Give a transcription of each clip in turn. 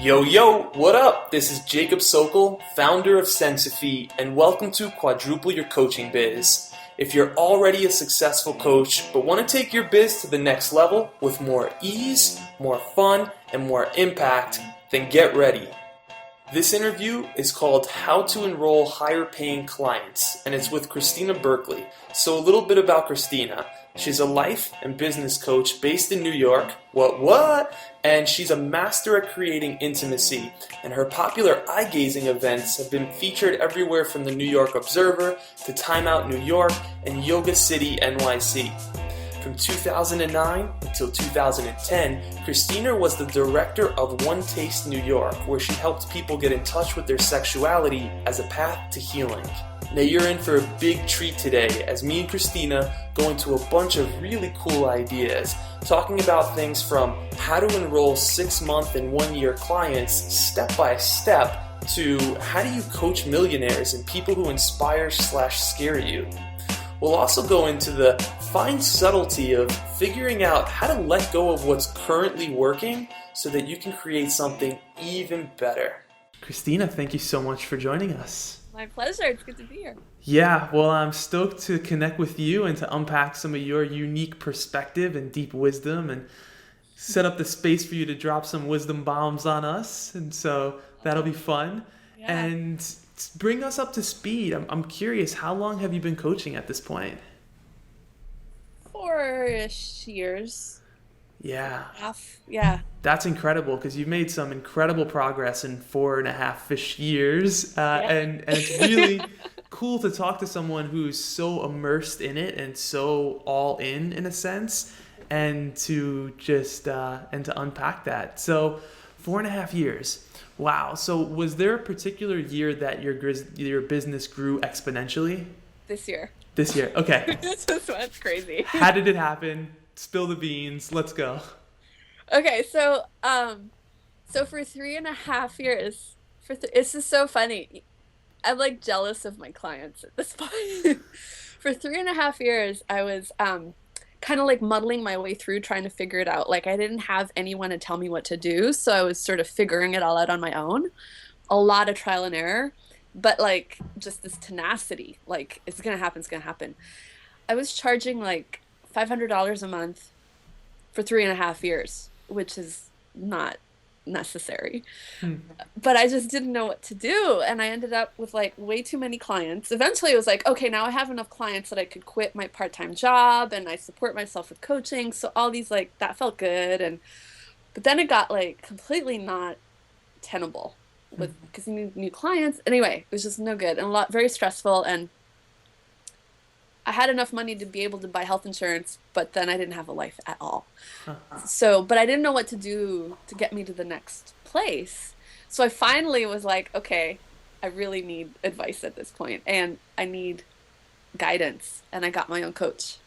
Yo, what up? This is Jacob Sokol, founder of Sensify, and welcome to Quadruple Your Coaching Biz. If you're already a successful coach, but want to take your biz to the next level with more ease, more fun, and more impact, then get ready. This interview is called How to Enroll Higher Paying Clients, and it's with Christina Berkeley. So a little bit about Christina. She's a life and business coach based in New York. What? And she's a master at creating intimacy. And her popular eye-gazing events have been featured everywhere from the New York Observer to Time Out New York and Yoga City NYC. From 2009 until 2010, Christina was the director of One Taste New York, where she helped people get in touch with their sexuality as a path to healing. Now you're in for a big treat today as me and Christina go into a bunch of really cool ideas, talking about things from how to enroll 6-month and 1-year clients step by step to how do you coach millionaires and people who inspire/scare you. We'll also go into the fine subtlety of figuring out how to let go of what's currently working so that you can create something even better. Christina, thank you so much for joining us. My pleasure. It's good to be here. Yeah, well, I'm stoked to connect with you and to unpack some of your unique perspective and deep wisdom and set up the space for you to drop some wisdom bombs on us. And so that'll be fun. Yeah. And bring us up to speed. I'm curious, how long have you been coaching at this point? 4-ish years. Yeah. Yeah. That's incredible because you've made some incredible progress in 4.5-ish years. And it's really cool to talk to someone who's so immersed in it and so all in a sense, and to just and to unpack that. So 4.5 years. Wow. So was there a particular year that your business grew exponentially? This year. Okay. That's crazy. How did it happen? Spill the beans. Let's go. Okay, so for 3.5 years, it's just so funny. I'm like jealous of my clients at this point. For 3.5 years, I was kind of like muddling my way through trying to figure it out. Like I didn't have anyone to tell me what to do, so I was sort of figuring it all out on my own. A lot of trial and error, but like just this tenacity, like it's gonna happen. I was charging like $500 a month for 3.5 years, which is not necessary. But I just didn't know what to do. And I ended up with like way too many clients. Eventually it was like, okay, now I have enough clients that I could quit my part-time job and I support myself with coaching. So all these like, that felt good. But then it got like completely not tenable because you need new clients. Anyway, it was just no good and very stressful. And I had enough money to be able to buy health insurance, but then I didn't have a life at all. But I didn't know what to do to get me to the next place. So I finally was like, okay, I really need advice at this point, and I need guidance. And I got my own coach.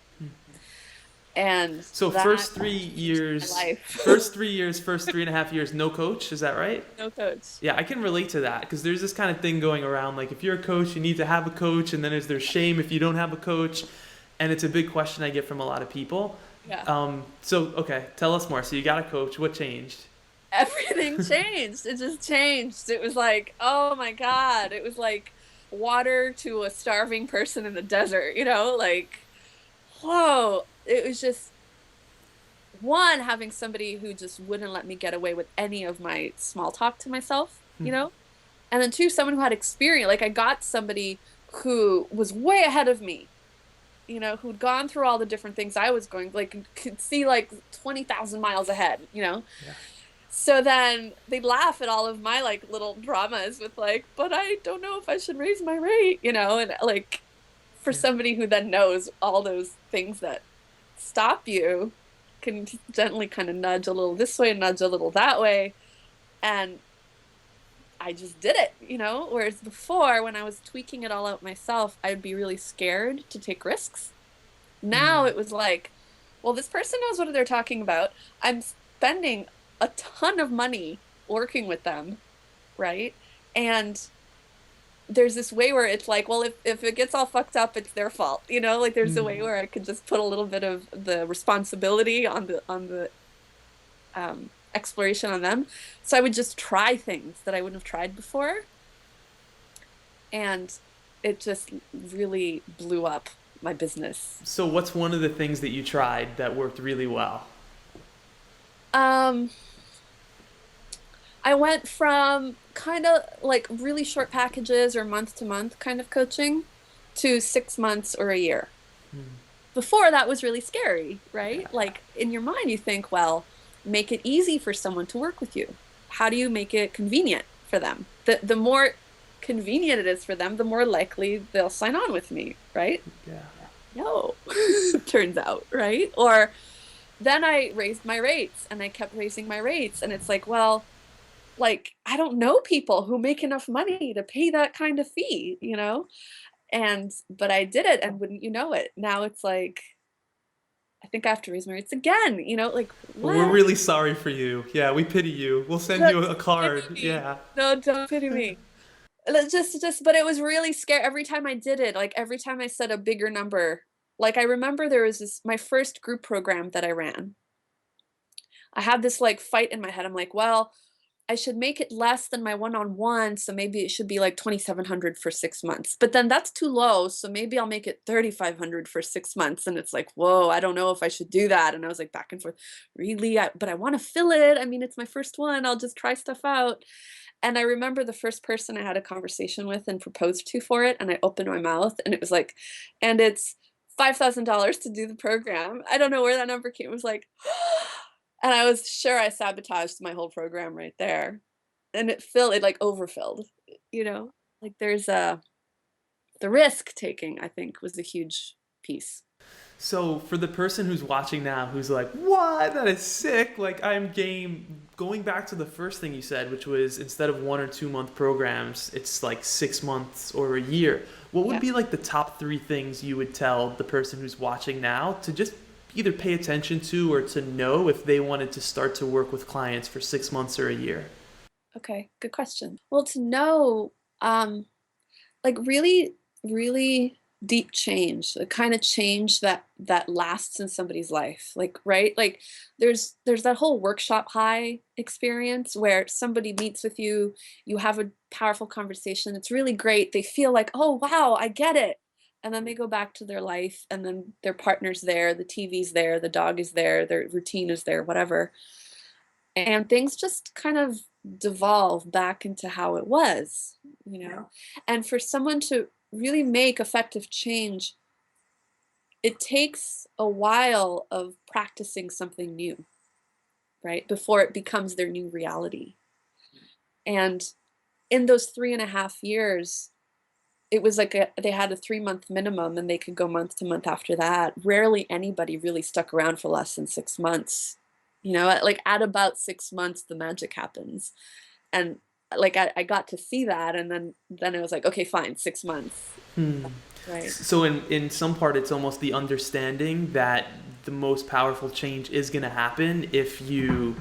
And so first 3.5 years, no coach, is that right? No coach. Yeah, I can relate to that because there's this kind of thing going around, like if you're a coach, you need to have a coach, and then there's shame if you don't have a coach, and it's a big question I get from a lot of people. Yeah. Okay, tell us more. So you got a coach. What changed? Everything changed. It just changed. It was like, oh my God. It was like water to a starving person in the desert, like, whoa. It was just, one, having somebody who just wouldn't let me get away with any of my small talk to myself, and then 2, someone who had experience. Like I got somebody who was way ahead of me, who'd gone through all the different things I was going, like could see like 20,000 miles ahead, Yeah. So then they'd laugh at all of my like little dramas with like, but I don't know if I should raise my rate, and like for somebody who then knows all those things that stop you, can gently kind of nudge a little this way, nudge a little that way. And I just did it, whereas before when I was tweaking it all out myself, I'd be really scared to take risks. Now it was like, well, this person knows what they're talking about. I'm spending a ton of money working with them, right? And there's this way where it's like, well, if it gets all fucked up, it's their fault, like there's a way where I could just put a little bit of the responsibility on the exploration on them. So I would just try things that I wouldn't have tried before. And it just really blew up my business. So what's one of the things that you tried that worked really well? Um, I went from kind of like really short packages or month to month kind of coaching to 6 months or a year. Before that was really scary, right? Like in your mind, you think, well, make it easy for someone to work with you. How do you make it convenient for them? The more convenient it is for them, the more likely they'll sign on with me, right? Yeah. No, turns out, right? Or then I raised my rates and I kept raising my rates. And it's like, well, like I don't know people who make enough money to pay that kind of fee, you know? And but I did it and wouldn't you know it. Now it's like I think I have to raise my rates again, you know, like Well, we're what? really sorry for you. Yeah, we pity you. We'll send Don't you a pity card. me. Yeah. No, don't pity me. But it was really scary every time I did it. Like every time I said a bigger number. Like I remember there was this my first group program that I ran. I had this like fight in my head. I'm like, well, I should make it less than my one-on-one, so maybe it should be like 2,700 for 6 months. But then that's too low, so maybe I'll make it 3,500 for 6 months. And it's like, whoa, I don't know if I should do that. And I was like back and forth, really? But I want to fill it. I mean, it's my first one. I'll just try stuff out. And I remember the first person I had a conversation with and proposed to for it, and I opened my mouth, and it was like, and it's $5,000 to do the program. I don't know where that number came. It was like, and I was sure I sabotaged my whole program right there. And it like overfilled, you know? Like there's a the risk taking, I think, was a huge piece. So for the person who's watching now who's like, "What? That is sick." Like I'm game going back to the first thing you said, which was instead of 1 or 2 month programs, it's like 6 months or a year. What would Yeah. be like the top 3 things you would tell the person who's watching now to just either pay attention to or to know if they wanted to start to work with clients for 6 months or a year? Okay, good question. Well, to know, like really, really deep change, the kind of change that lasts in somebody's life. Like, right? Like there's that whole workshop high experience where somebody meets with you, you have a powerful conversation. It's really great. They feel like, oh wow, I get it. And then they go back to their life and then their partner's there, the TV's there, the dog is there, their routine is there, whatever. And things just kind of devolve back into how it was, you know? And for someone to really make effective change, it takes a while of practicing something new, right? Before it becomes their new reality. And in those 3.5 years, it was like they had a 3 month minimum and they could go month to month after that. Rarely anybody really stuck around for less than 6 months. You know, like at about 6 months, the magic happens. And like I got to see that, and then it was like, okay, fine, 6 months, right? So in some part it's almost the understanding that the most powerful change is going to happen if you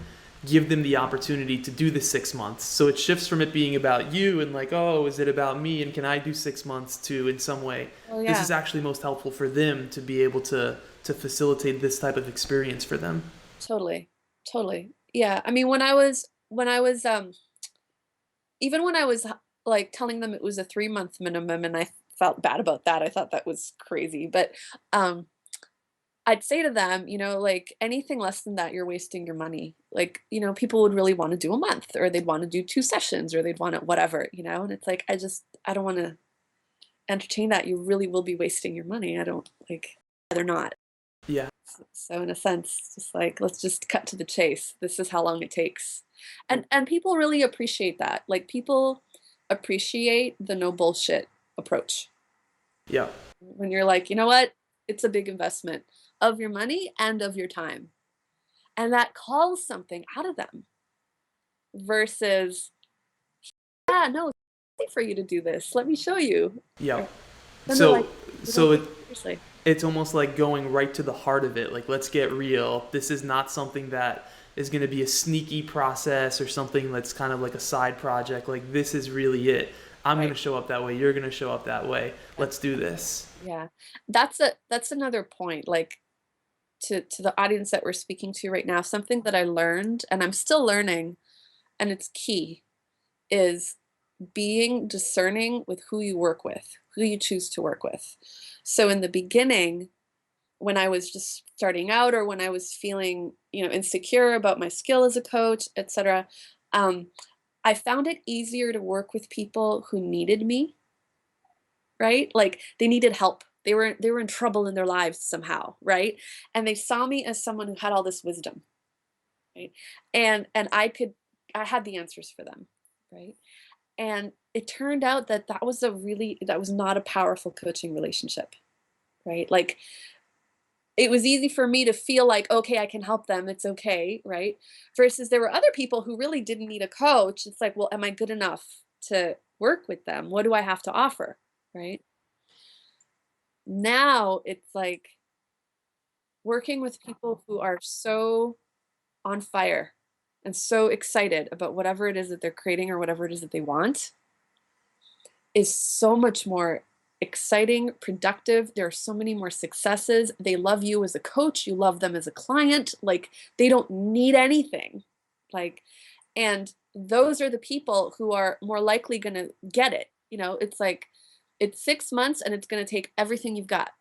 give them the opportunity to do the 6 months. So it shifts from it being about you and like, oh, is it about me and can I do 6 months to in some way Oh this yeah, is actually most helpful for them to be able to facilitate this type of experience for them. totally, totally. Yeah, I mean, when I was even when I was like telling them it was a 3 month minimum, and I felt bad about that. I thought that was crazy, but um, I'd say to them, you know, like anything less than that, you're wasting your money. Like, you know, people would really want to do a month, or they'd want to do 2 sessions, or they'd want to whatever, you know. And it's like I don't want to entertain that. You really will be wasting your money. I don't like rather not. Yeah. So in a sense, just like let's just cut to the chase. This is how long it takes. And people really appreciate that. Like people appreciate the no bullshit approach. Yeah. When you're like, you know what? It's a big investment of your money and of your time. And that calls something out of them versus, yeah, no, it's easy for you to do this. Let me show you. Yeah. Or then they're So like, we don't so take it it seriously. it's almost like going right to the heart of it. Like, let's get real. This is not something that is going to be a sneaky process or something that's kind of like a side project. Like, this is really it. I'm going to Right. show up that way. You're going to show up that way. Yeah. Let's do this. Yeah. That's another point. Like to the audience that we're speaking to right now, something that I learned and I'm still learning, and it's key, is being discerning with who you work with, who you choose to work with. So in the beginning, when I was just starting out, or when I was feeling, insecure about my skill as a coach, etc., I found it easier to work with people who needed me, right? Like they needed help. They were in trouble in their lives somehow, right? And they saw me as someone who had all this wisdom, right? And I had the answers for them, right? And it turned out that that was not a powerful coaching relationship, right? Like it was easy for me to feel like, okay, I can help them. It's okay, right? Versus there were other people who really didn't need a coach. It's like, well, am I good enough to work with them? What do I have to offer, right? Now it's like working with people who are so on fire and so excited about whatever it is that they're creating or whatever it is that they want is so much more exciting, productive. There are so many more successes. They love you as a coach. You love them as a client. Like they don't need anything. Like, and those are the people who are more likely going to get it. It's like, it's 6 months and it's going to take everything you've got.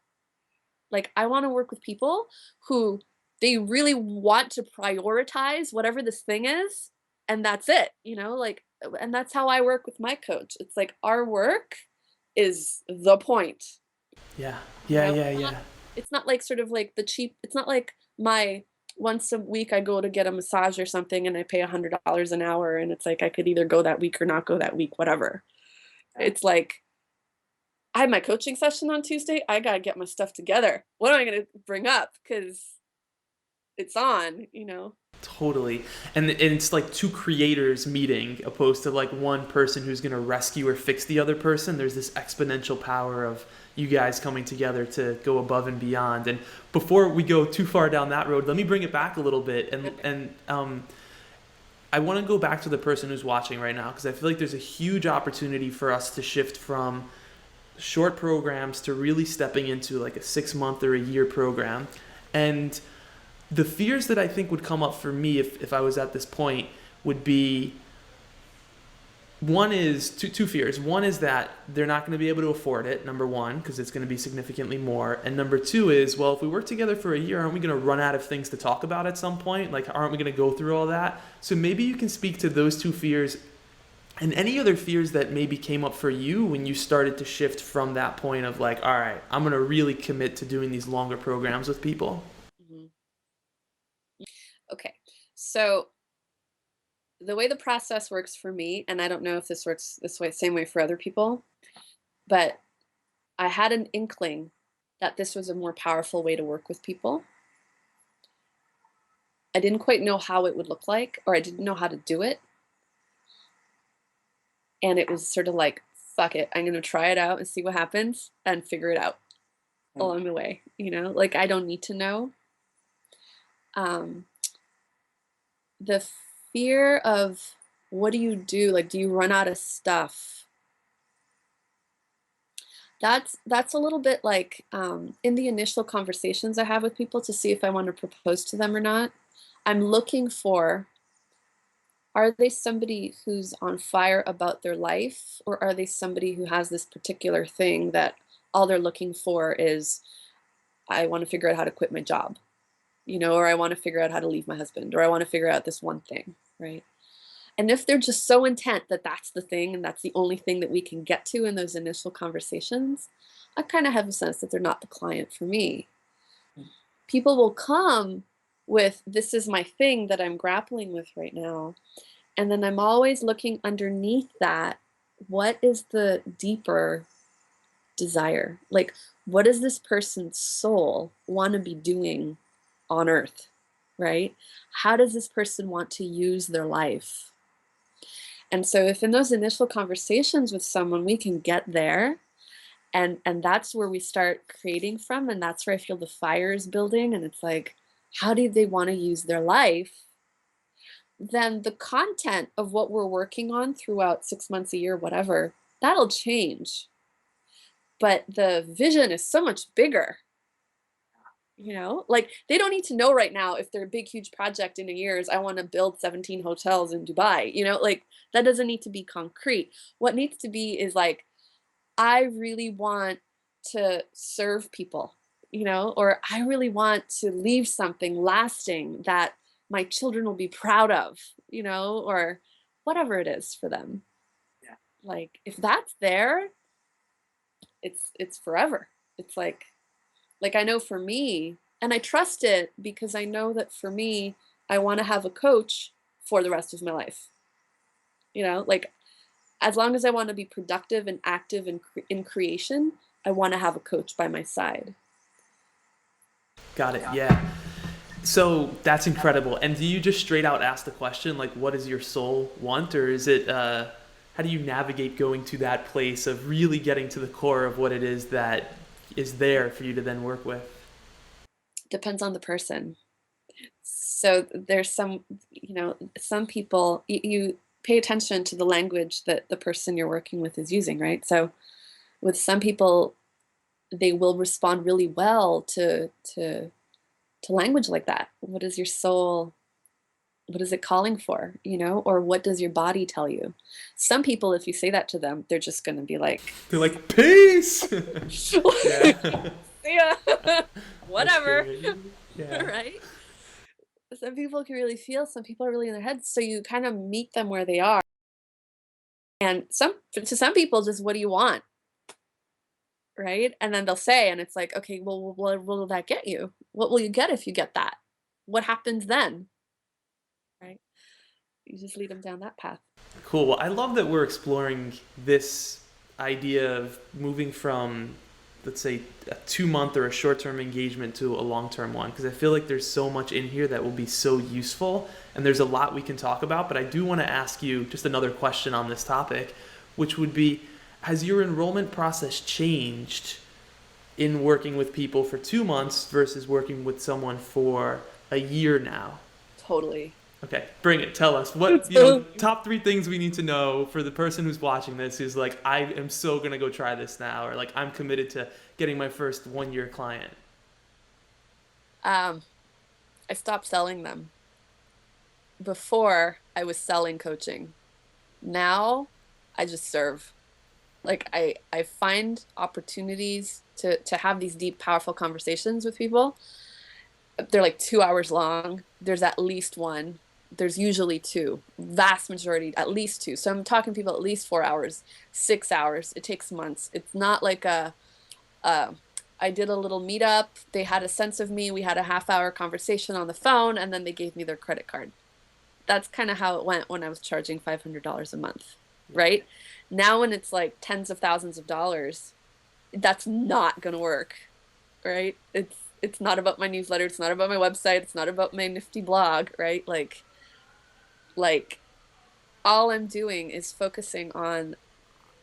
Like, I want to work with people who they really want to prioritize whatever this thing is. And that's it, like, and that's how I work with my coach. It's like our work is the point. Yeah. You Yeah. know, Yeah. Yeah. it's not like sort of like it's not like my once a week I go to get a massage or something and I pay $100 an hour and it's like I could either go that week or not go that week, whatever. It's like I had my coaching session on Tuesday. I got to get my stuff together. What am I going to bring up? Because it's on. Totally. And it's like two creators meeting opposed to like one person who's going to rescue or fix the other person. There's this exponential power of you guys coming together to go above and beyond. And before we go too far down that road, let me bring it back a little bit. And I want to go back to the person who's watching right now because I feel like there's a huge opportunity for us to shift from short programs to really stepping into like a 6 month or a year program. And the fears that I think would come up for me if I was at this point would be, one is two fears. One is that they're not going to be able to afford it, number one, because it's going to be significantly more. And number two is, well, if we work together for a year, aren't we going to run out of things to talk about at some point? Like, aren't we going to go through all that? So maybe you can speak to those two fears and any other fears that maybe came up for you when you started to shift from that point of like, all right, I'm going to really commit to doing these longer programs with people. Mm-hmm. Okay. So the way the process works for me, and I don't know if this works this way, same way for other people, but I had an inkling that this was a more powerful way to work with people. I didn't quite know how it would look like, or I didn't know how to do it. And it was sort of like, fuck it, I'm going to try it out and see what happens and figure it out along the way. Like I don't need to know. The fear of what do you do? Like, do you run out of stuff? That's a little bit like in the initial conversations I have with people to see if I want to propose to them or not. I'm looking for, are they somebody who's on fire about their life, or are they somebody who has this particular thing that all they're looking for is, I want to figure out how to quit my job, or I want to figure out how to leave my husband, or I want to figure out this one thing, right? And if they're just so intent that that's the thing and that's the only thing that we can get to in those initial conversations, I kind of have a sense that they're not the client for me. People will come with, this is my thing that I'm grappling with right now. And then I'm always looking underneath that. What is the deeper desire? Like, what does this person's soul want to be doing on earth, right? How does this person want to use their life? And so if in those initial conversations with someone, we can get there, and that's where we start creating from, and that's where I feel the fire is building, and it's like, how do they want to use their life? Then the content of what we're working on throughout 6 months, a year, whatever, that'll change. But the vision is so much bigger. Like they don't need to know right now if their big, huge project in a year is I want to build 17 hotels in Dubai, like that doesn't need to be concrete. What needs to be is like, I really want to serve people, or I really want to leave something lasting that my children will be proud of, or whatever it is for them. Yeah. Like if that's there, it's forever. It's like I know for me, and I trust it because I know that for me, I want to have a coach for the rest of my life. Like as long as I want to be productive and active in creation, I want to have a coach by my side. Got it. Yeah. So that's incredible. And do you just straight out ask the question, like, what does your soul want? Or is it, how do you navigate going to that place of really getting to the core of what it is that is there for you to then work with? Depends on the person. So there's some people, you pay attention to the language that the person you're working with is using, right? So with some people, they will respond really well to language like that. What is your soul? What is it calling for? Or what does your body tell you? Some people, if you say that to them, they're just going to be like, They're like, peace. Yeah. yeah, That's whatever. great. Yeah. Right? Some people can really feel, some people are really in their heads. So you kind of meet them where they are. And to some people, just what do you want? Right? And then they'll say, and it's like, okay, well, what will that get you? What will you get if you get that? What happens then? Right? You just lead them down that path. Cool. Well, I love that we're exploring this idea of moving from, let's say, a 2 month or a short term engagement to a long term one, because I feel like there's so much in here that will be so useful and there's a lot we can talk about. But I do want to ask you just another question on this topic, which would be, has your enrollment process changed in working with people for 2 months versus working with someone for a year now? Totally. Okay, bring it. Tell us what, top three things we need to know for the person who's watching this who's like, I am so gonna go try this now, or like, I'm committed to getting my first 1 year client. I stopped selling them. Before I was selling coaching. Now I just serve. Like I find opportunities to have these deep, powerful conversations with people. They're like 2 hours long. There's at least one. There's usually two. Vast majority, at least two. So I'm talking to people at least 4 hours, 6 hours. It takes months. It's not like uh, I did a little meetup. They had a sense of me. We had a half-hour conversation on the phone, and then they gave me their credit card. That's kind of how it went when I was charging $500 a month, right? Now when it's like tens of thousands of dollars, that's not going to work, right? It's not about my newsletter, it's not about my website, it's not about my nifty blog, right? Like all I'm doing is focusing on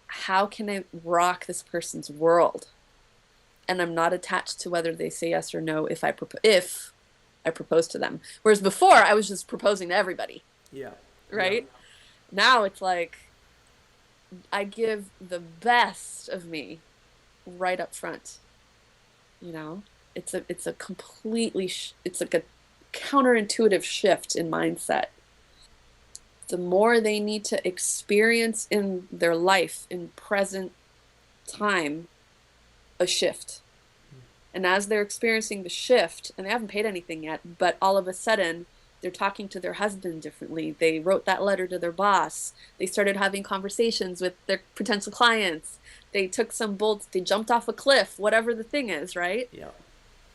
how can I rock this person's world? And I'm not attached to whether they say yes or no if I propose to them. Whereas before I was just proposing to everybody, Yeah. right? Yeah. Now it's like I give the best of me right up front. You know, it's a completely it's like a counterintuitive shift in mindset. The more they need to experience in their life in present time, a shift. And as they're experiencing the shift, and they haven't paid anything yet, but all of a sudden they're talking to their husband differently. They wrote that letter to their boss. They started having conversations with their potential clients. They took some bolts, they jumped off a cliff, whatever the thing is, right? Yeah.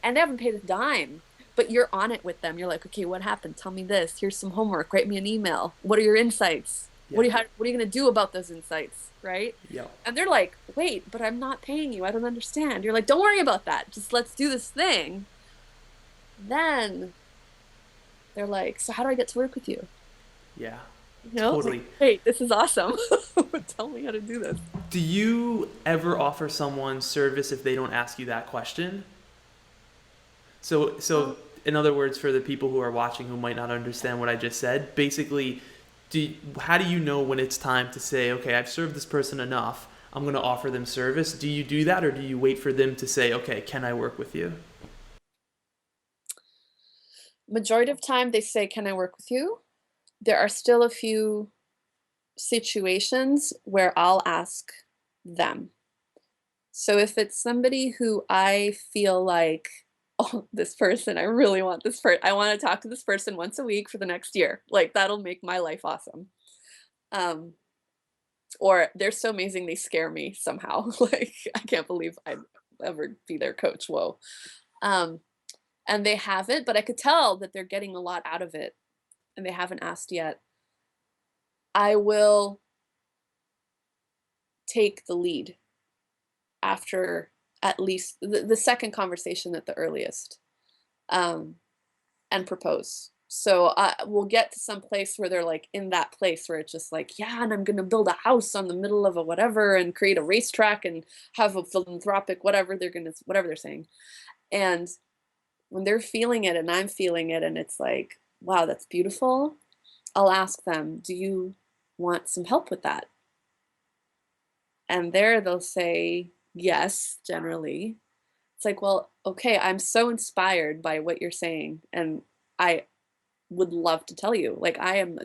And they haven't paid a dime, but you're on it with them. You're like, okay, what happened? Tell me this. Here's some homework. Write me an email. What are your insights? Yeah. What are you going to do about those insights? Right? Yeah. And they're like, wait, but I'm not paying you. I don't understand. You're like, don't worry about that. Just let's do this thing. Then they're like, so how do I get to work with you? Yeah. Totally. Like, hey, this is awesome. Tell me how to do this. Do you ever offer someone service if they don't ask you that question? So in other words, for the people who are watching who might not understand what I just said, basically, how do you know when it's time to say, okay, I've served this person enough, I'm going to offer them service? Do you do that, or do you wait for them to say, okay, can I work with you? Majority of time they say, can I work with you? There are still a few situations where I'll ask them. So if it's somebody who I feel like, oh, this person, I really want this person, I want to talk to this person once a week for the next year. Like that'll make my life awesome. Um, or they're so amazing they scare me somehow. Like I can't believe I'd ever be their coach. Whoa. Um, and they haven't, but I could tell that they're getting a lot out of it and they haven't asked yet. I will take the lead after at least the second conversation at the earliest, um, and propose. So we'll get to some place where they're like in that place where it's just like, yeah, and I'm going to build a house on the middle of a whatever and create a racetrack and have a philanthropic whatever they're saying. And when they're feeling it and I'm feeling it and it's like, wow, that's beautiful, I'll ask them, do you want some help with that? And there they'll say yes, generally. It's like, well, okay, I'm so inspired by what you're saying. And I would love to tell you, like, I am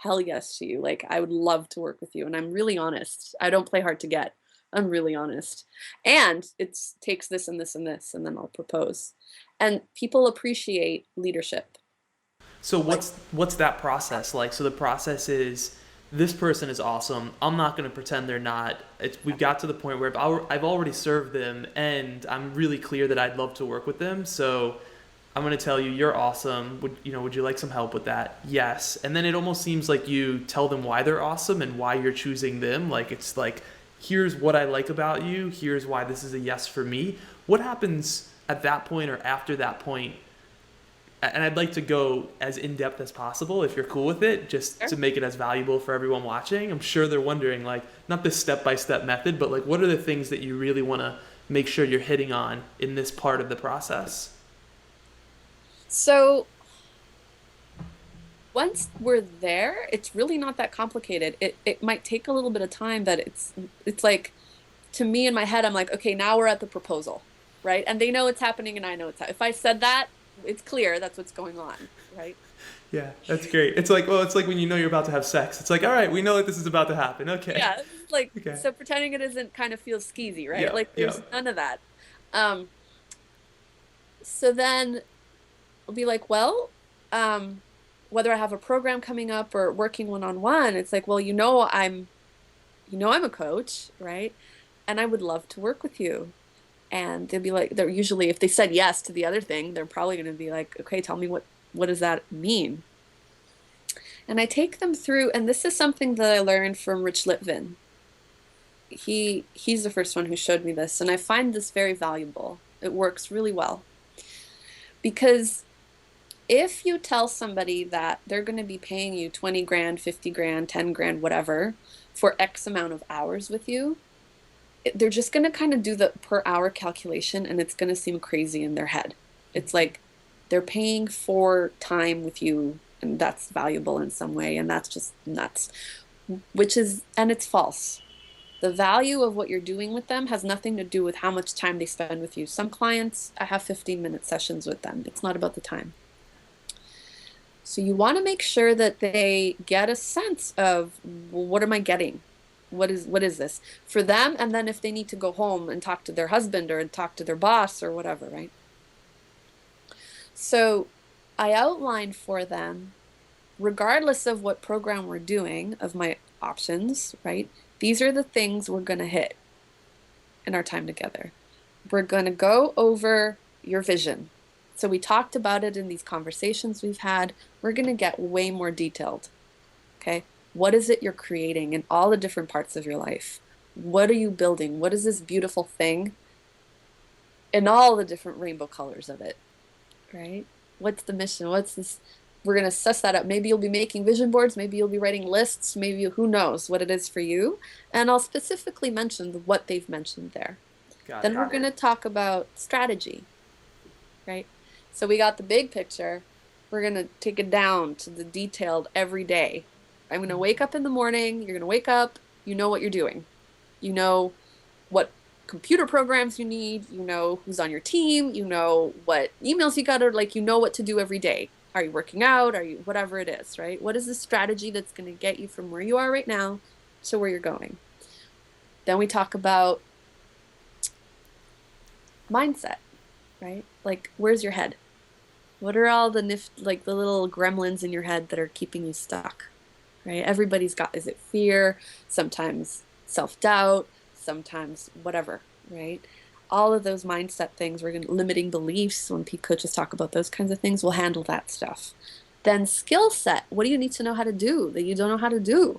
hell yes to you. Like, I would love to work with you. And I'm really honest. I don't play hard to get. I'm really honest. And it takes this and this and this, and then I'll propose. And people appreciate leadership. So what's that process like? So the process is this person is awesome. I'm not going to pretend they're not. We've got to the point where I've already served them, and I'm really clear that I'd love to work with them. So I'm going to tell you, you're awesome. Would you like some help with that? Yes. And then it almost seems like you tell them why they're awesome and why you're choosing them. Like it's like, here's what I like about you. Here's why this is a yes for me. What happens at that point or after that point? And I'd like to go as in depth as possible if you're cool with it, just Sure. to make it as valuable for everyone watching. I'm sure they're wondering, like, not this step by step method, but like, what are the things that you really want to make sure you're hitting on in this part of the process? So once we're there, it's really not that complicated. It might take a little bit of time, but it's like, to me in my head, I'm like, okay, now we're at the proposal, right? And they know it's happening and I know if I said that, it's clear that's what's going on, right? Yeah, that's great. It's like, well, it's like when you know you're about to have sex. It's like, all right, we know that this is about to happen. Okay. Yeah, it's like, Okay. so pretending it isn't kind of feels skeezy, right? Yeah. Like Yeah. there's none of that. Um, so then I'll be like, well, um, whether I have a program coming up or working one-on-one, it's like, well, I'm a coach, right? And I would love to work with you. And they'll be like, they're usually, if they said yes to the other thing, they're probably going to be like, okay, tell me what does that mean? And I take them through, and this is something that I learned from Rich Litvin. He's the first one who showed me this, and I find this very valuable. It works really well. Because if you tell somebody that they're going to be paying you 20 grand, 50 grand, 10 grand, whatever, for X amount of hours with you, they're just going to kind of do the per hour calculation and it's going to seem crazy in their head. It's like they're paying for time with you and that's valuable in some way, and that's just nuts. And it's false. The value of what you're doing with them has nothing to do with how much time they spend with you. Some clients, I have 15-minute sessions with them. It's not about the time. So you want to make sure that they get a sense of, well, what am I getting? What is this for them? And then if they need to go home and talk to their husband or talk to their boss or whatever, right? So I outlined for them, regardless of what program we're doing, of my options, right? These are the things we're going to hit in our time together. We're going to go over your vision. So we talked about it in these conversations we've had. We're going to get way more detailed. Okay. What is it you're creating in all the different parts of your life? What are you building? What is this beautiful thing in all the different rainbow colors of it? Right? What's the mission? What's this? We're going to suss that up. Maybe you'll be making vision boards. Maybe you'll be writing lists. Maybe who knows what it is for you. And I'll specifically mention what they've mentioned there. Then we're going to talk about strategy, right? So we got the big picture. We're going to take it down to the detailed every day. I'm going to wake up in the morning. You're going to wake up. You know what you're doing. You know what computer programs you need. You know who's on your team. You know what emails you got to, like, you know what to do every day. Are you working out? Are you, whatever it is, right? What is the strategy that's going to get you from where you are right now to where you're going? Then we talk about mindset, right? Like, where's your head? What are all the like the little gremlins in your head that are keeping you stuck, right? Everybody's got, is it fear? Sometimes self-doubt, sometimes whatever, right? All of those mindset things, we're going to limiting beliefs. When coaches talk about those kinds of things, we'll handle that stuff. Then skill set. What do you need to know how to do that you don't know how to do?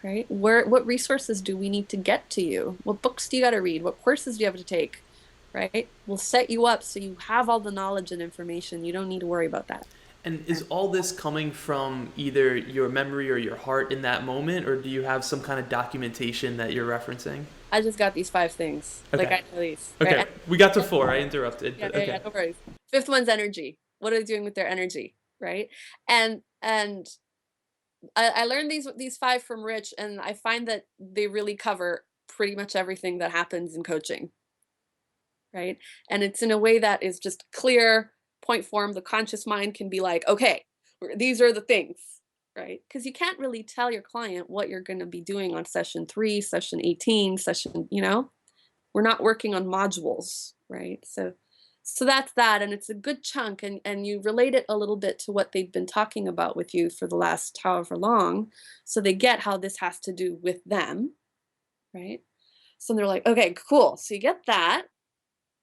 Right? What resources do we need to get to you? What books do you got to read? What courses do you have to take? Right? We'll set you up so you have all the knowledge and information. You don't need to worry about that. And is all this coming from either your memory or your heart in that moment, or do you have some kind of documentation that you're referencing? I just got these 5 things. Okay. Like I know these. Okay. Right? We got to 4. I interrupted. Yeah, But yeah, okay. yeah, no worries. 5th one's energy. What are they doing with their energy? Right? And I learned these 5 from Rich, and I find that they really cover pretty much everything that happens in coaching. Right? And it's in a way that is just clear, point form. The conscious mind can be like, okay, these are the things, right? Because you can't really tell your client what you're going to be doing on session 3, session 18, session, we're not working on modules, right? So that's that, and it's a good chunk, and you relate it a little bit to what they've been talking about with you for the last however long, so they get how this has to do with them, right? So they're like, okay, cool. So you get that.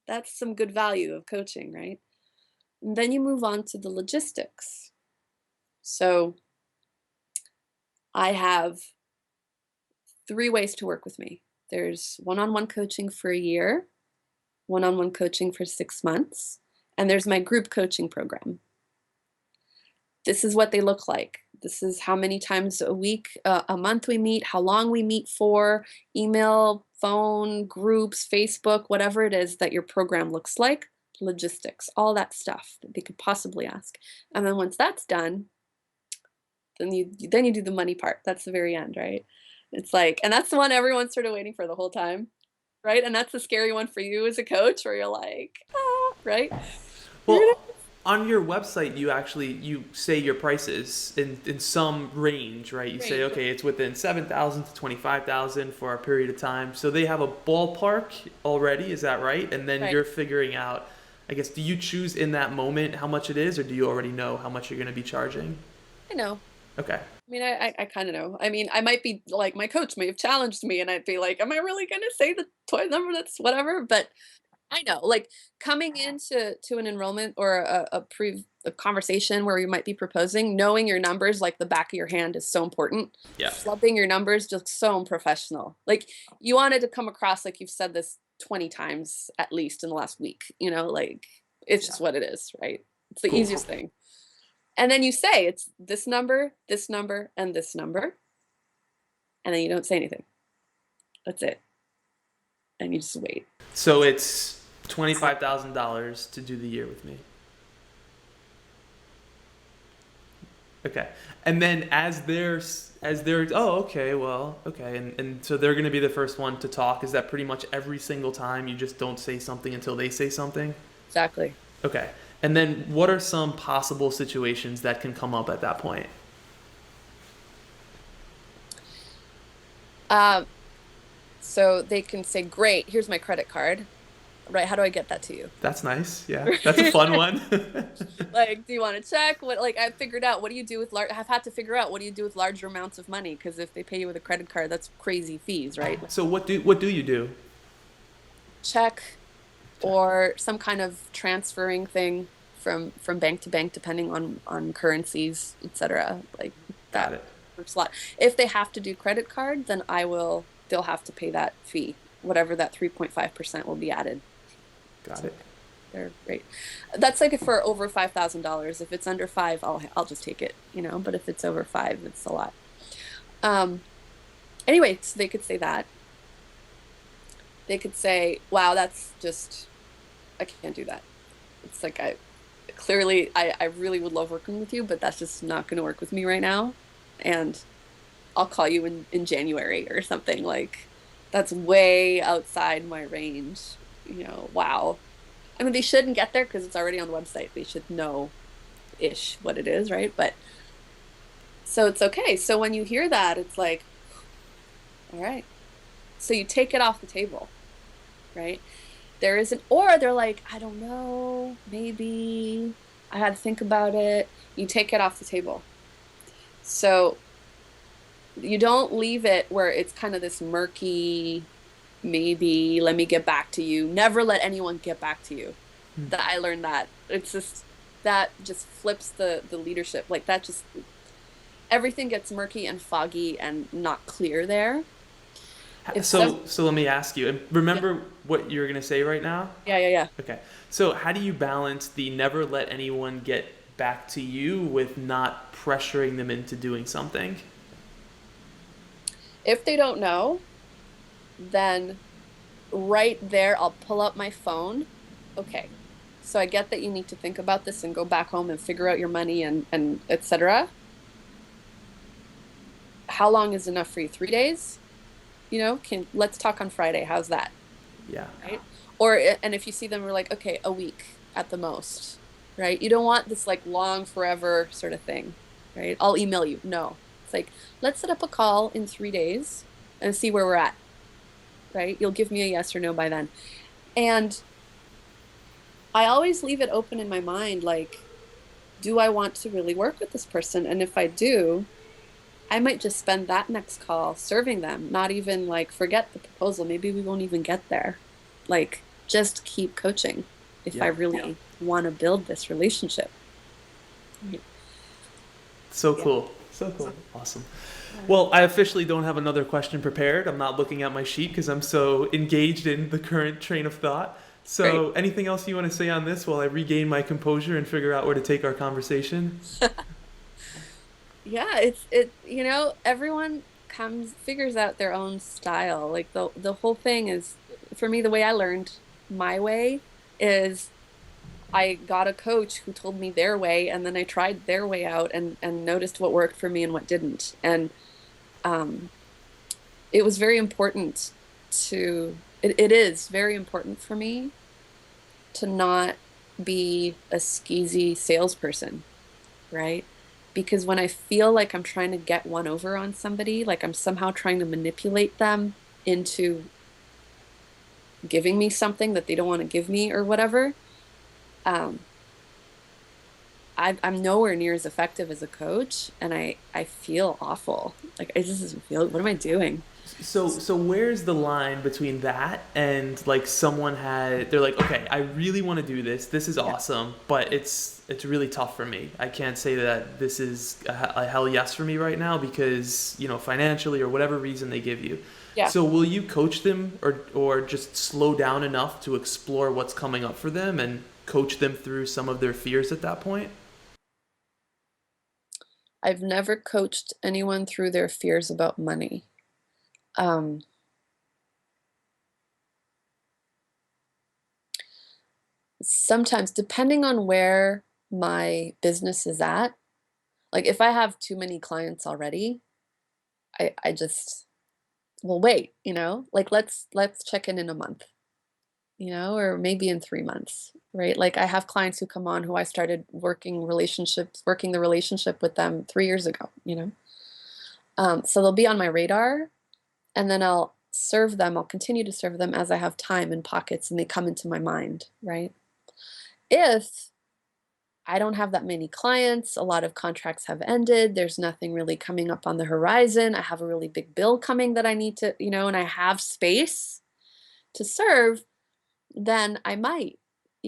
That's some good value of coaching, right? And then you move on to the logistics. So I have 3 ways to work with me. There's one-on-one coaching for a year, one-on-one coaching for 6 months, and there's my group coaching program. This is what they look like. This is how many times a week, a month we meet, how long we meet for, email, phone, groups, Facebook, whatever it is that your program looks like, logistics, all that stuff that they could possibly ask. And then once that's done, then you do the money part. That's the very end, right? It's like, and that's the one everyone's sort of waiting for the whole time, right? And that's the scary one for you as a coach, where you're like, ah, right? Well, on your website, you say your prices in some range, right? You say, okay, it's within 7,000 to 25,000 for a period of time. So they have a ballpark already, is that right? And then you're figuring out, I guess, do you choose in that moment how much it is, or do you already know how much you're going to be charging? I know. Okay. I mean, I kind of know. I mean, I might be like, my coach may have challenged me, and I'd be like, am I really going to say the toy number? That's whatever. But I know, like, coming into an enrollment or a conversation where you might be proposing, knowing your numbers like the back of your hand is so important. Yeah. Flubbing your numbers, just so unprofessional. Like, you wanted to come across like you've said this 20 times at least in the last week, like, it's just what it is, right? It's the easiest thing. And then you say it's this number, and this number. And then you don't say anything. That's it. And you just wait. So it's $25,000 to do the year with me. Okay. And then as they're oh, okay, well, okay. And so they're going to be the first one to talk. Is that pretty much every single time you just don't say something until they say something? Exactly. Okay. And then what are some possible situations that can come up at that point? So they can say, great, here's my credit card. Right, how do I get that to you? That's nice. Yeah, that's a fun one. Like, do you want to check? What, like, I've figured out, what do you do with I've had to figure out, what do you do with larger amounts of money? Because if they pay you with a credit card, that's crazy fees, right? So what do you do? Check, or some kind of transferring thing from bank to bank, depending on currencies, etc. Like that. Got it. Works a lot. If they have to do credit card, then they'll have to pay that fee, whatever that 3.5% will be added. Got it. They're great. That's like if for over $5,000. If it's under 5, I'll just take it, But if it's over 5, it's a lot. Anyway, so they could say that. They could say, "Wow, that's just, I can't do that." It's like, I really would love working with you, but that's just not going to work with me right now, and I'll call you in January or something. Like, that's way outside my range. Wow. I mean, they shouldn't get there because it's already on the website. They should know ish what it is, right? But so it's okay. So when you hear that, it's like, all right. So you take it off the table, right? There isn't, or they're like, I don't know, maybe I had to think about it. You take it off the table. So you don't leave it where it's kind of this murky, maybe let me get back to you. Never let anyone get back to you. That I learned that. It's just that just flips the leadership. Like that just everything gets murky and foggy and not clear there. If some So let me ask you, and yeah, remember what you're gonna say right now? yeah. Okay. So how do you balance the never let anyone get back to you with not pressuring them into doing something? If they don't know, then right there I'll pull out my phone. Okay. So I get that you need to think about this and go back home and figure out your money and etc. How long is enough for you? 3 days? You know, can let's talk on Friday. How's that? Yeah. Right? Or and if you see them, we're like, okay, a week at the most, right? You don't want this like long forever sort of thing, right? I'll email you. No. It's like, let's set up a call in 3 days and see where we're at, right? You'll give me a yes or no by then. And I always leave it open in my mind, like, do I want to really work with this person? And if I do, I might just spend that next call serving them, not even like forget the proposal. Maybe we won't even get there. Like, just keep coaching if I Yeah. really want to build this relationship. Right. So Yeah. cool. So cool. Awesome. Well, I officially don't have another question prepared. I'm not looking at my sheet because I'm so engaged in the current train of thought. Great. So, anything else you want to say on this while I regain my composure and figure out where to take our conversation? Yeah, everyone comes figures out their own style. Like the whole thing is for me the way I learned my way is I got a coach who told me their way, and then I tried their way out and noticed what worked for me and what didn't. And um, it was very important it is very important for me to not be a skeezy salesperson, right? Because when I feel like I'm trying to get one over on somebody, like I'm somehow trying to manipulate them into giving me something that they don't want to give me or whatever, um, I'm nowhere near as effective as a coach, and I feel awful. Like I just feel, what am I doing? So where's the line between that and like someone they're like, okay, I really want to do this. This is Yeah, awesome, but it's really tough for me. I can't say that this is a hell yes for me right now because, financially or whatever reason they give you. yeah. So will you coach them or just slow down enough to explore what's coming up for them and coach them through some of their fears at that point? I've never coached anyone through their fears about money. Um, Sometimes, depending on where my business is at, like if I have too many clients already, I just, well, wait, like let's check in a month, or maybe in 3 months, right? Like I have clients who come on who I started working the relationship with them 3 years ago. So they'll be on my radar, and then I'll continue to serve them as I have time in pockets and they come into my mind, right? If I don't have that many clients, a lot of contracts have ended, there's nothing really coming up on the horizon, I have a really big bill coming that I need to, and I have space to serve, then I might,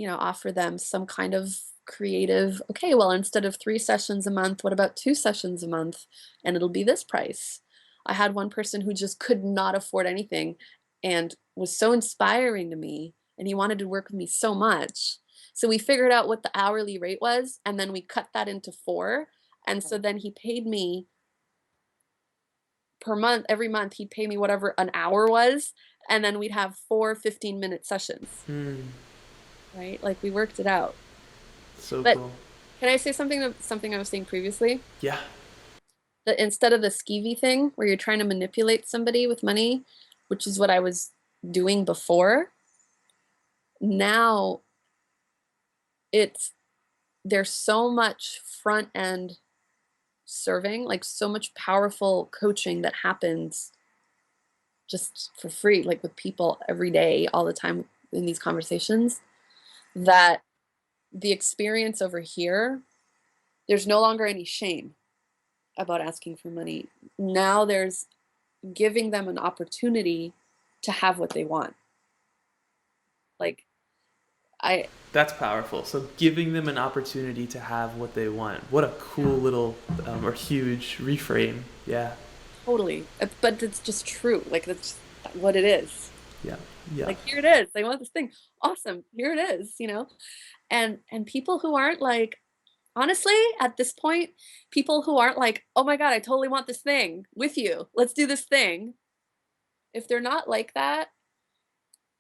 offer them some kind of creative, okay, well, instead of 3 sessions a month, what about 2 sessions a month? And it'll be this price. I had one person who just could not afford anything and was so inspiring to me, and he wanted to work with me so much. So we figured out what the hourly rate was, and then we cut that into four. And so then he paid me per month, every month he'd pay me whatever an hour was, and then we'd have 4 15-minute sessions, Hmm. right? Like we worked it out. So But cool. can I say something I was saying previously? Yeah. That instead of the skeevy thing where you're trying to manipulate somebody with money, which is what I was doing before, now it's there's so much front end serving, like so much powerful coaching that happens just for free, like with people every day, all the time in these conversations, that the experience over here, there's no longer any shame about asking for money. Now there's giving them an opportunity to have what they want. Like, I That's powerful. So giving them an opportunity to have what they want. What a cool little or huge reframe. Yeah. totally, but it's just true. Like, that's what it is. Yeah. Yeah. Like, here it is. They want this thing. Awesome. Here it is, you know? And people who aren't like, honestly, at this point, people who aren't like, oh my God, I totally want this thing with you. Let's do this thing. If they're not like that,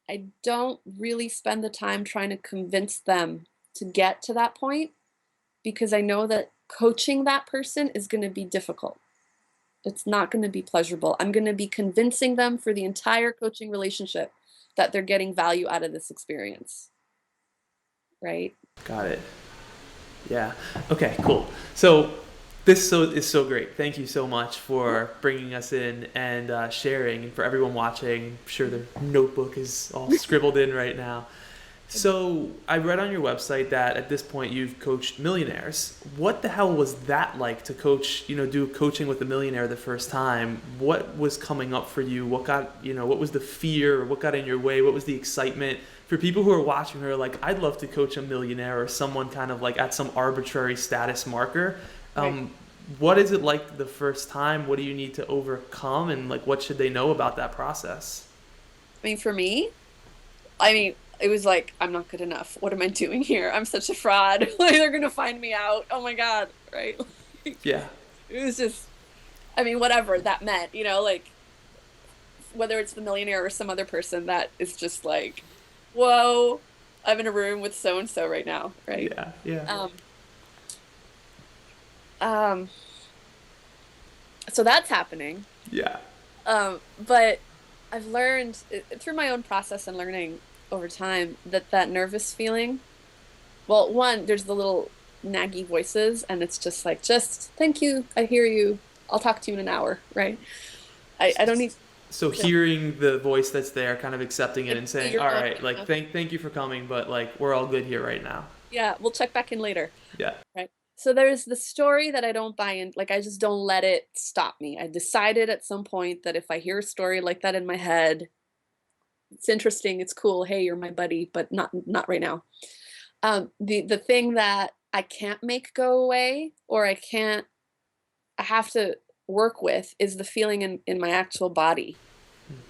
I don't really spend the time trying to convince them to get to that point, because I know that coaching that person is going to be difficult. It's not going to be pleasurable. I'm going to be convincing them for the entire coaching relationship that they're getting value out of this experience. Right? Got it. Yeah. Okay, cool. So this is so great. Thank you so much for bringing us in and sharing. And for everyone watching, I'm sure their notebook is all scribbled in right now. So I read on your website that at this point you've coached millionaires. What the hell was that like to coach, do coaching with a millionaire the first time? What was coming up for you? What what was the fear? What got in your way? What was the excitement? For people who are watching who are like, I'd love to coach a millionaire or someone kind of like at some arbitrary status marker. Right. What is it like the first time? What do you need to overcome? And like, what should they know about that process? I mean, for me, it was like, I'm not good enough. What am I doing here? I'm such a fraud. Like, they're going to find me out. Oh my God. Right. Yeah. It was just, whatever that meant, like, whether it's the millionaire or some other person that is just like, whoa, I'm in a room with so and so right now. Right. Yeah. Yeah. So that's happening. Yeah. But I've learned through my own process and learning over time that nervous feeling, well, one, there's the little naggy voices, and it's just like, just thank you, I hear you, I'll talk to you in an hour, right? I don't need. So hearing the voice that's there, kind of accepting it and saying, all right, like, enough. thank you for coming, but like, we're all good here right now. Yeah, we'll check back in later. Yeah. Right. So there's the story that I don't buy in. Like, I just don't let it stop me. I decided at some point that if I hear a story like that in my head, it's interesting, it's cool. Hey, you're my buddy, but not right now. The thing that I can't make go away, or I have to work with, is the feeling in my actual body,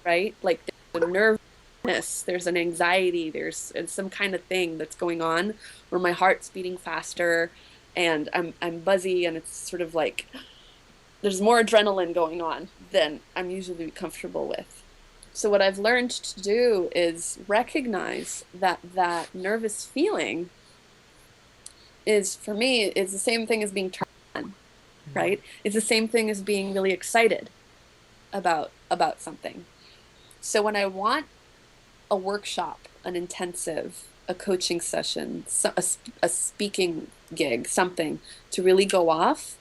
right? Like the nervousness, there's an anxiety, there's some kind of thing that's going on where my heart's beating faster and I'm buzzy, and it's sort of like there's more adrenaline going on than I'm usually comfortable with. So what I've learned to do is recognize that nervous feeling is, for me, is the same thing as being turned on, right? It's the same thing as being really excited about something. So when I want a workshop, an intensive, a coaching session, a speaking gig, something to really go off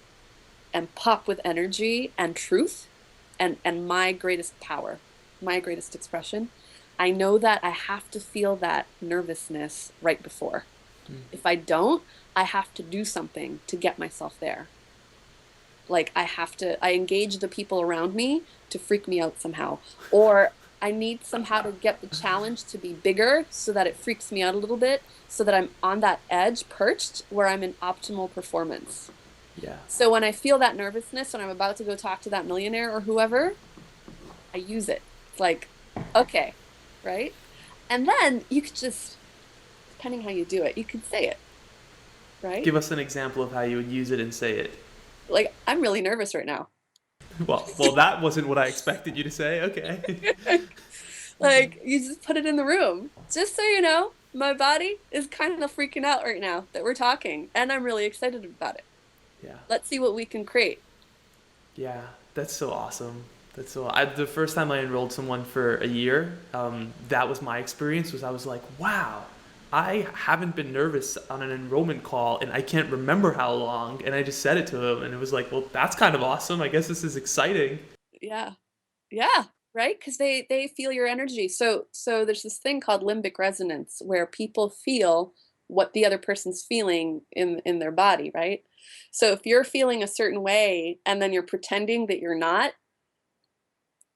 and pop with energy and truth and my greatest power, my greatest expression, I know that I have to feel that nervousness right before. If I don't, I have to do something to get myself there. Like, I engage the people around me to freak me out somehow. Or I need somehow to get the challenge to be bigger so that it freaks me out a little bit, so that I'm on that edge, perched, where I'm in optimal performance. Yeah. So when I feel that nervousness, when I'm about to go talk to that millionaire or whoever, I use it. It's like, okay, right? And then you could just, depending how you do it, you could say it, right? Give us an example of how you would use it and say it. Like, I'm really nervous right now. Well, that wasn't what I expected you to say. Okay. Like, you just put it in the room. Just so you know, my body is kind of freaking out right now that we're talking, and I'm really excited about it. Yeah. Let's see what we can create. Yeah, that's so awesome. The first time I enrolled someone for a year, that was my experience. Was I was like, wow, I haven't been nervous on an enrollment call and I can't remember how long. And I just said it to him and it was like, well, that's kind of awesome. I guess this is exciting. Yeah. Yeah, right? Because they feel your energy. So there's this thing called limbic resonance where people feel what the other person's feeling in their body, right? So if you're feeling a certain way and then you're pretending that you're not,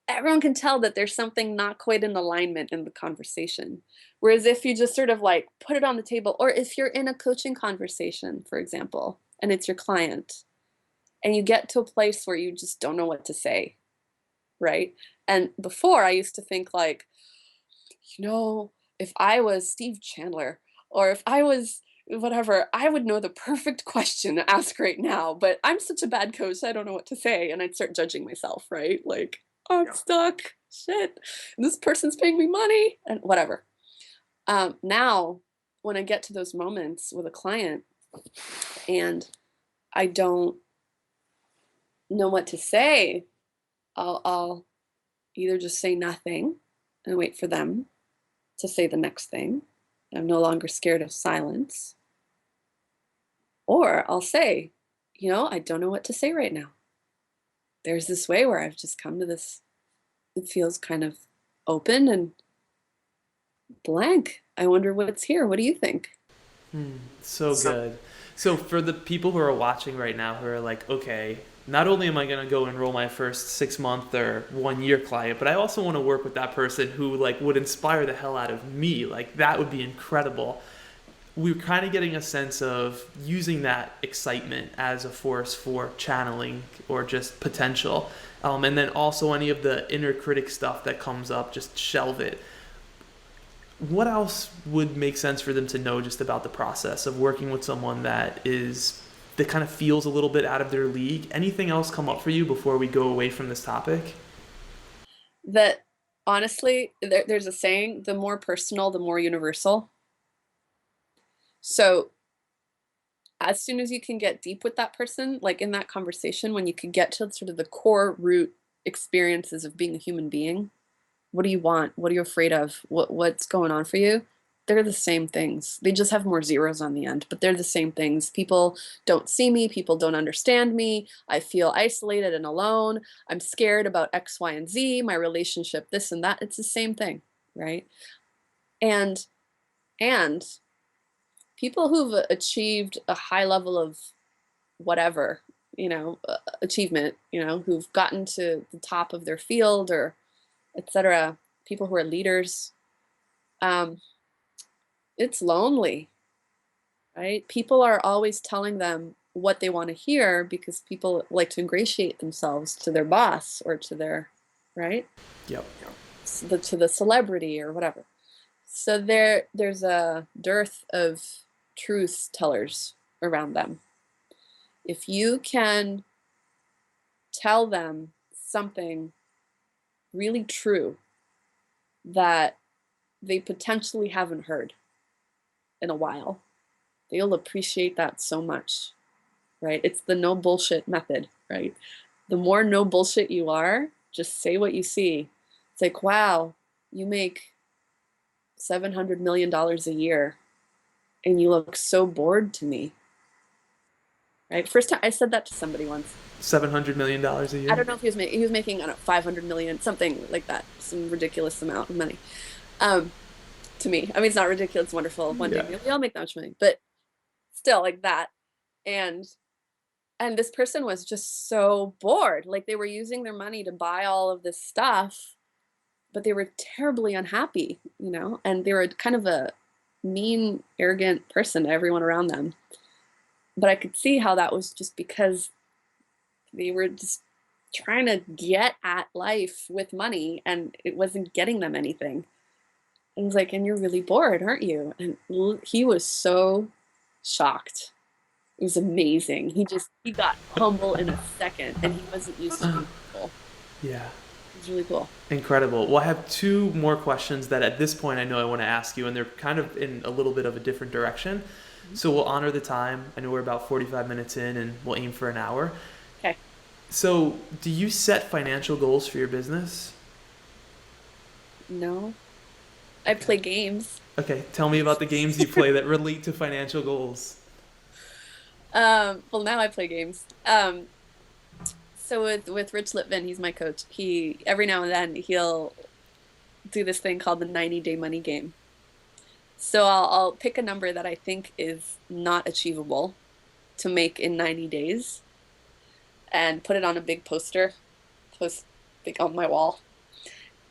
everyone can tell that there's something not quite in alignment in the conversation. Whereas if you just sort of like put it on the table, or if you're in a coaching conversation, for example, and it's your client, and you get to a place where you just don't know what to say, right? And before I used to think like, if I was Steve Chandler or if I was whatever, I would know the perfect question to ask right now, but I'm such a bad coach, I don't know what to say. And I'd start judging myself, right? Like, I'm stuck. Shit. This person's paying me money and whatever. Now, when I get to those moments with a client and I don't know what to say, I'll either just say nothing and wait for them to say the next thing. I'm no longer scared of silence. Or I'll say, I don't know what to say right now. There's this way where I've just come to this, it feels kind of open and blank. I wonder what's here. What do you think? So good. So for the people who are watching right now who are like, okay, not only am I going to go enroll my first 6 month or 1 year client, but I also want to work with that person who like would inspire the hell out of me. Like that would be incredible. We're kind of getting a sense of using that excitement as a force for channeling or just potential. And then also any of the inner critic stuff that comes up, just shelve it. What else would make sense for them to know just about the process of working with someone that kind of feels a little bit out of their league? Anything else come up for you before we go away from this topic? That honestly, there's a saying, the more personal, the more universal. So as soon as you can get deep with that person, like in that conversation, when you can get to sort of the core root experiences of being a human being, what do you want? What are you afraid of? What's going on for you? They're the same things. They just have more zeros on the end, but they're the same things. People don't see me. People don't understand me. I feel isolated and alone. I'm scared about X, Y, and Z, my relationship, this and that. It's the same thing, right? And and people who've achieved a high level of whatever, achievement, who've gotten to the top of their field or etc., people who are leaders, um, it's lonely, right? People are always telling them what they want to hear because people like to ingratiate themselves to their boss or to their, right? Yep. To the celebrity or whatever. So there's a dearth of truth tellers around them. If you can tell them something really true that they potentially haven't heard in a while, they'll appreciate that so much, right? It's the no bullshit method, right? The more no bullshit you are, just say what you see. It's like, wow, you make $700 million a year and you look so bored to me, right? First time I said that to somebody once. $700 million a I year? don't know if he was making, I don't know, 500 million, something like that, some ridiculous amount of money. Um, to me, I mean, it's not ridiculous, it's wonderful. One day Yeah. maybe I'll make that much money, but still like that. And this person was just so bored. Like they were using their money to buy all of this stuff, but they were terribly unhappy, and they were kind of a mean, arrogant person to everyone around them. But I could see how that was just because they were just trying to get at life with money and it wasn't getting them anything. And he's like, and you're really bored, aren't you? And he was so shocked. It was amazing. He got humble in a second and he wasn't used to being humble. Yeah. It was really cool. Incredible. Well, I have two more questions that at this point I know I want to ask you, and they're kind of in a little bit of a different direction. So we'll honor the time. I know we're about 45 minutes in, and we'll aim for an hour. Okay. So, do you set financial goals for your business? No. I Okay. play games. Okay, tell me about the games you play that relate to financial goals. Well, now I play games. So with Rich Litvin, he's my coach. He every now and then he'll do this thing called the 90-day money game. So I'll pick a number that I think is not achievable to make in 90 days and put it on a big poster, post big on my wall,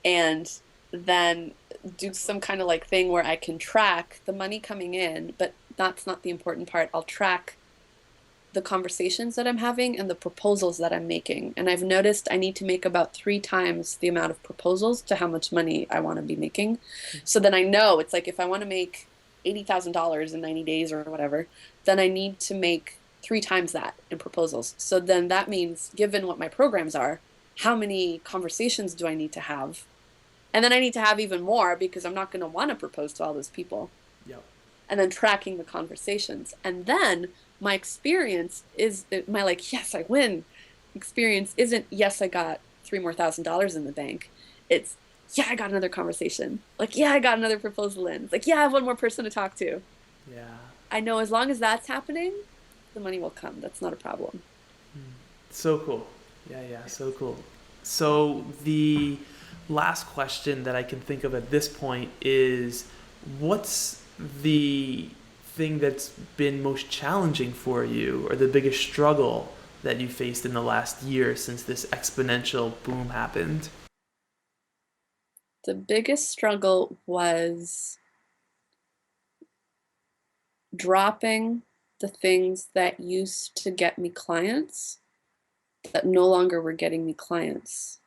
and then do some kind of like thing where I can track the money coming in, but that's not the important part. I'll track the conversations that I'm having and the proposals that I'm making. And I've noticed I need to make about 3 times the amount of proposals to how much money I want to be making. So then I know it's like if I want to make $80,000 in 90 days or whatever, then I need to make 3 times that in proposals. So then that means, given what my programs are, how many conversations do I need to have? And then I need to have even more because I'm not going to want to propose to all those people. Yep. And then tracking the conversations. And then my experience is my like, yes, I win experience isn't, yes, I got $3 more thousand in the bank. It's, yeah, I got another conversation. Like, yeah, I got another proposal in. It's like, yeah, I have one more person to talk to. Yeah. I know as long as that's happening, the money will come. That's not a problem. So cool. Yeah, so cool. So the last question that I can think of at this point is what's the thing that's been most challenging for you or the biggest struggle that you faced in the last year since this exponential boom happened? The biggest struggle was dropping the things that used to get me clients that no longer were getting me clients.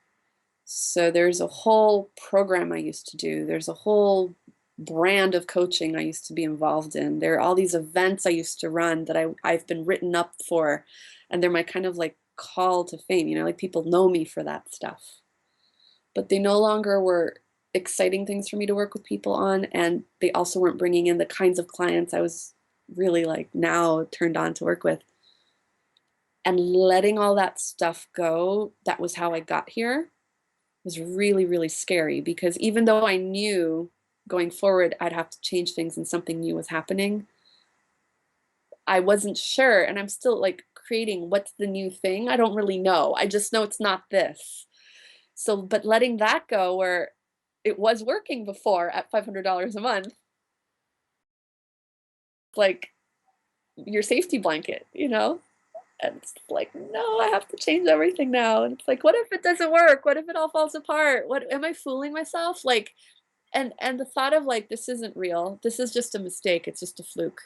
So there's a whole program I used to do. There's a whole brand of coaching I used to be involved in. There are all these events I used to run that I've been written up for, and they're my kind of like call to fame, like people know me for that stuff. But they no longer were exciting things for me to work with people on, and they also weren't bringing in the kinds of clients I was really like now turned on to work with. And letting all that stuff go, that was how I got here, was really, really scary because even though I knew going forward I'd have to change things and something new was happening, I wasn't sure. And I'm still like creating what's the new thing. I don't really know. I just know it's not this. So, but letting that go where it was working before at $500 a month, like your safety blanket, And it's like, no, I have to change everything now. And it's like, what if it doesn't work? What if it all falls apart? What am I fooling myself? Like, and the thought of like, this isn't real. This is just a mistake. It's just a fluke.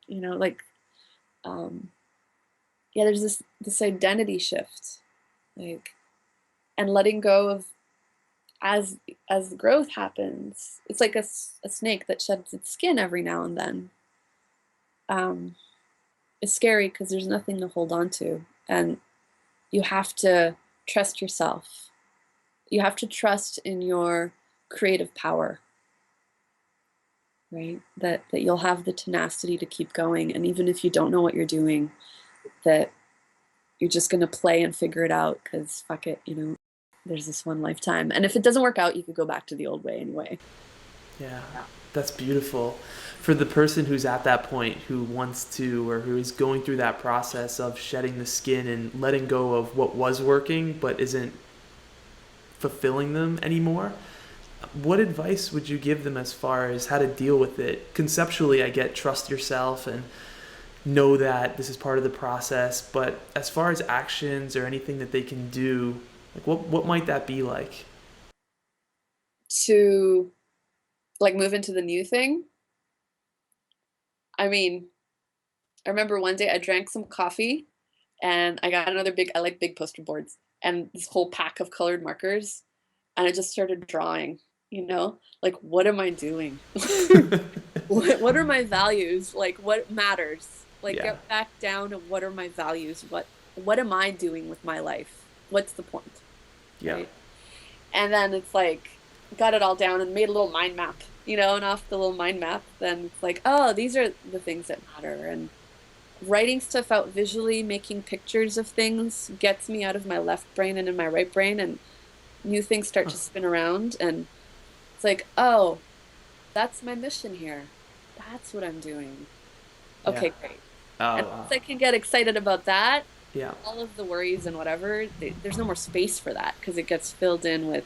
Like, um, yeah, there's this identity shift, like, and letting go of as the growth happens. It's like a snake that sheds its skin every now and then. It's scary because there's nothing to hold on to, and you have to trust yourself. You have to trust in your creative power, right? That you'll have the tenacity to keep going, and even if you don't know what you're doing, that you're just gonna play and figure it out because fuck it, there's this one lifetime. And if it doesn't work out, you could go back to the old way anyway. Yeah, that's beautiful. For the person who's at that point who wants to or who is going through that process of shedding the skin and letting go of what was working but isn't fulfilling them anymore, what advice would you give them as far as how to deal with it? Conceptually, I get trust yourself and know that this is part of the process, but as far as actions or anything that they can do, like what might that be like? To like move into the new thing. I mean, I remember one day I drank some coffee and I got another I like big poster boards and this whole pack of colored markers. And I just started drawing, like, what am I doing? What are my values? Like, what matters? Like, Yeah. get back down to what are my values? What am I doing with my life? What's the point? Yeah. Right. And then it's like, got it all down and made a little mind map, and off the little mind map, then it's like, oh, these are the things that matter. And writing stuff out visually, making pictures of things gets me out of my left brain and in my right brain, and new things start to spin around. And it's like, oh, that's my mission here. That's what I'm doing. Okay, Yeah. great. Oh, And once I can get excited about that, yeah. all of the worries and whatever, there's no more space for that because it gets filled in with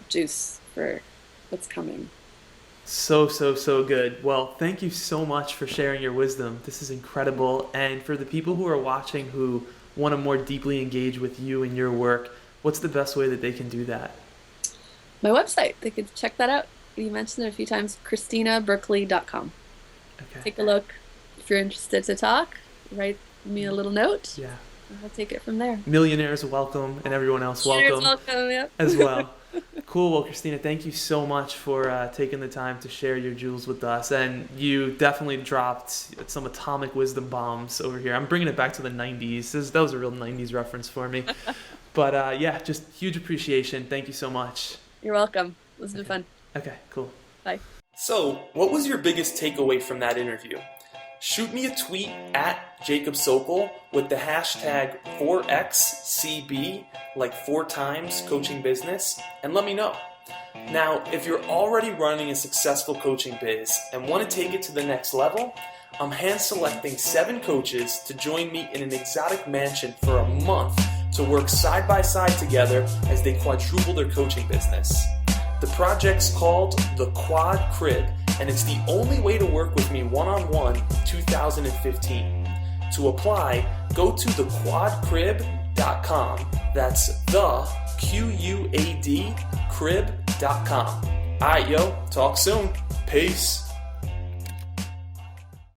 juice for what's coming. So, so, so good. Well, thank you so much for sharing your wisdom. This is incredible. And for the people who are watching who want to more deeply engage with you and your work, what's the best way that they can do that? My website, they could check that out. You mentioned it a few times, ChristinaBerkeley.com. Okay. Take a look. If you're interested to talk, write me a little note. Yeah. And we'll take it from there. Millionaires welcome, and everyone else welcome, Yep. as well. Cool. Well, Christina, thank you so much for taking the time to share your jewels with us. And you definitely dropped some atomic wisdom bombs over here. I'm bringing it back to the 90s. That was a real 90s reference for me. But yeah, just huge appreciation. Thank you so much. You're welcome. This has been fun. Okay, cool. Bye. So, what was your biggest takeaway from that interview? Shoot me a tweet at Jacob Sokol with the hashtag 4XCB, like 4 times coaching business, and let me know. Now, if you're already running a successful coaching biz and want to take it to the next level, I'm hand selecting 7 coaches to join me in an exotic mansion for a month to work side by side together as they quadruple their coaching business. The project's called the Quad Crib, and it's the only way to work with me one-on-one 2015. To apply, go to thequadcrib.com. That's the QUAD crib.com. Alright, yo, talk soon. Peace.